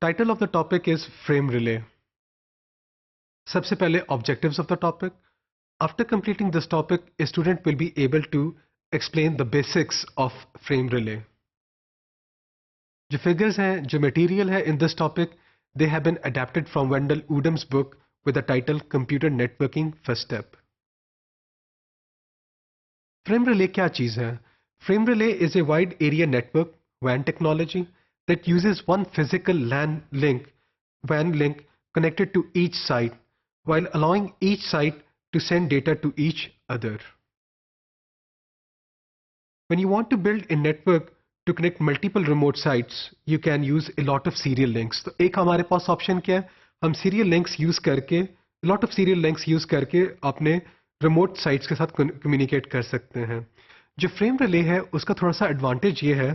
Title of the topic is Frame Relay. सबसे पहले objectives of the topic. After completing this topic, a student will be able to explain the basics of frame relay. जो figures हैं, जो material है in this topic, they have been adapted from Wendell Udam's book with the title Computer Networking First Step. Frame relay क्या चीज़ है? Frame relay is a wide area network WAN technology that uses one physical WAN link connected to each site while allowing each site to send data to each other. When you want to build a network to connect multiple remote sites, you can use a lot of serial links. तो एक हमारे पास option क्या है? हम serial links use करके lot of serial links use करके अपने remote sites के साथ communicate कर सकते हैं. जो frame relay है उसका थोड़ा सा advantage ये है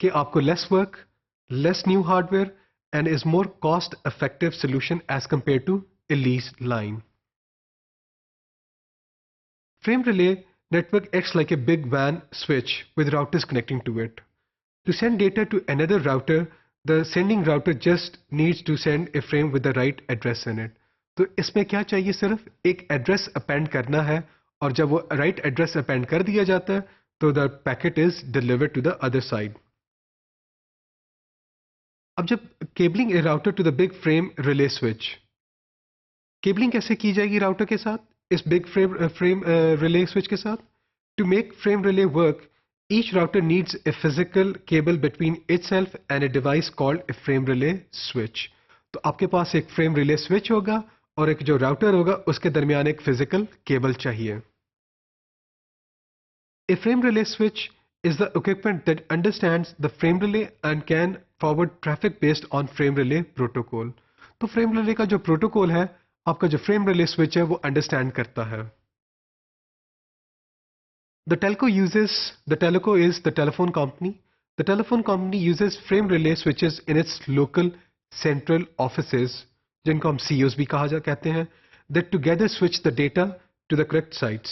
कि आपको less work, less new hardware and is more cost effective solution as compared to a leased line. Frame relay network acts like a big WAN switch with routers connecting to it. To send data to another router, the sending router just needs to send a frame with the right address in it. तो इसमें क्या चाहिए, सिर्फ एक address append करना है और जब वो राइट एड्रेस अपेंड कर दिया जाता है तो the packet is delivered to the other side. अब जब cabling a router to the big frame relay switch, cabling कैसे की जाएगी राउटर के साथ, इस बिग फ्रेम रिले स्विच के साथ? To make frame relay work, each router needs a physical cable between itself and a device called a frame relay switch. तो आपके पास एक फ्रेम रिले स्विच होगा और एक जो राउटर होगा उसके दरमियान एक फिजिकल केबल चाहिए. A frame relay switch is the equipment that understands the frame relay and can forward traffic based on frame relay protocol. तो फ्रेम रिले का जो प्रोटोकॉल है आपका जो फ्रेम रिले स्विच है वो अंडरस्टैंड करता है. The telco is the telephone company. The telephone company uses frame relay switches in its local central offices, जिनको हम COs भी कहते हैं, that together switch the data to the correct sites.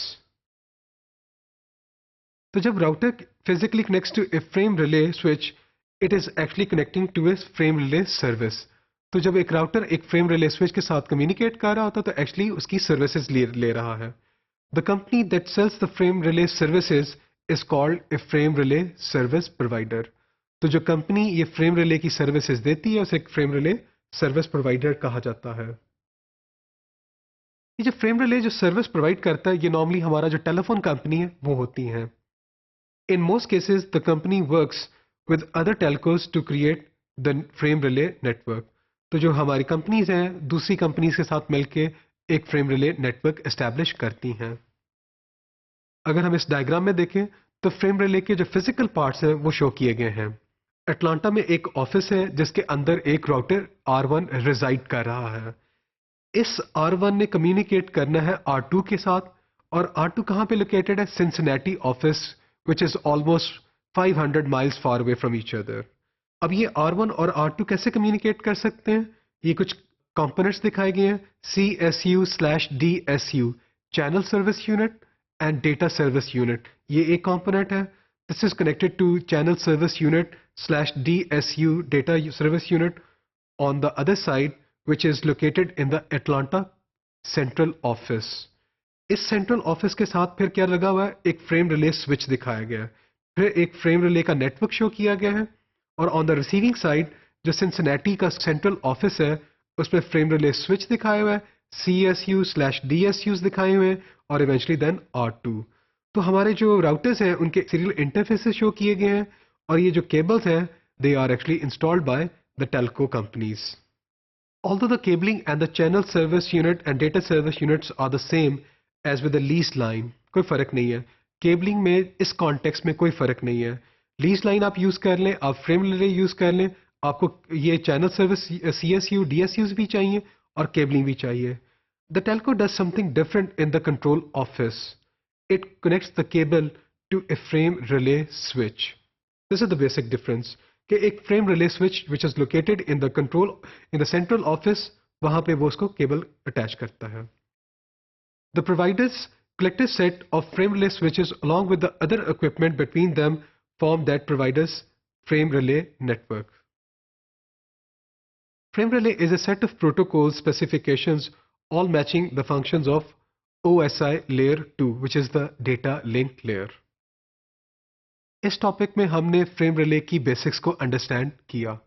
तो जब router physically connects to a frame relay switch, it is actually connecting to a frame relay service. तो जब एक router एक frame relay switch के साथ communicate कर रहा होता है तो actually उसकी services ले रहा है. The company that sells the frame relay services is called a frame relay service provider. तो जो कंपनी ये फ्रेम रिले की सर्विसेज देती है उसे एक फ्रेम रिले सर्विस प्रोवाइडर कहा जाता है. ये जो फ्रेम रिले जो सर्विस प्रोवाइड करता है ये नॉर्मली हमारा जो टेलीफोन कंपनी है वो होती हैं. In most cases the company works with other telcos to create the frame relay network. तो जो हमारी कंपनीज हैं दूसरी कंपनीज के साथ मिलके एक फ्रेम रिले नेटवर्क एस्टैब्लिश करती हैं. अगर हम इस डायग्राम में देखें तो फ्रेम रिले के जो फिजिकल पार्ट्स हैं वो शो किए गए हैं. अटलांटा में एक ऑफिस है जिसके अंदर एक राउटर R1 रिजाइड कर रहा है. इस R1 ने कम्युनिकेट करना है R2 के साथ और R2 कहाँ पे लोकेटेड है? Cincinnati office, which is almost 500 miles far away from each other. अब ये R1 और R2 कैसे कम्युनिकेट कर सकते हैं? ये कुछ कंपोनेंट्स दिखाए गए हैं. CSU/DSU channel service unit and data service unit. ये एक component है. This is connected to channel service unit /DSU data service unit on the other side, which is located in the Atlanta central office. इस central office के साथ फिर क्या लगा हुआ है? एक frame relay switch दिखाया गया है. फिर एक frame relay का network show किया गया है और on the receiving side जो Cincinnati का central office है उसमें frame relay switch दिखाया हुआ है, CSU/DSUs दिखाए हुए हैं और इवेंचुअली देन R2. तो हमारे जो राउटर्स हैं उनके सीरियल इंटरफेसेस शो किए गए हैं और ये जो केबल्स हैं they are actually installed by the telco companies. Although the cabling and the channel service unit and data service units are the same as with the leased line, कोई फर्क नहीं है. केबलिंग में इस कॉन्टेक्स्ट में कोई फर्क नहीं है. लीज लाइन आप यूज कर लें, आप फ्रेम रिले यूज कर लें, आपको ये चैनल सर्विस CSU DSUs भी चाहिए और केबलिंग भी चाहिए. The telco does something different in the control office. It connects the cable to a frame relay switch. This is the basic difference. कि एक frame relay switch which is located in the central office, वहाँ पे वो उसको cable attach करता है. The provider's collective set of frame relay switches along with the other equipment between them form that provider's frame relay network. Frame relay is a set of protocol specifications all matching the functions of OSI layer 2, which is the data link layer. इस topic में हमने frame relay की basics को understand किया.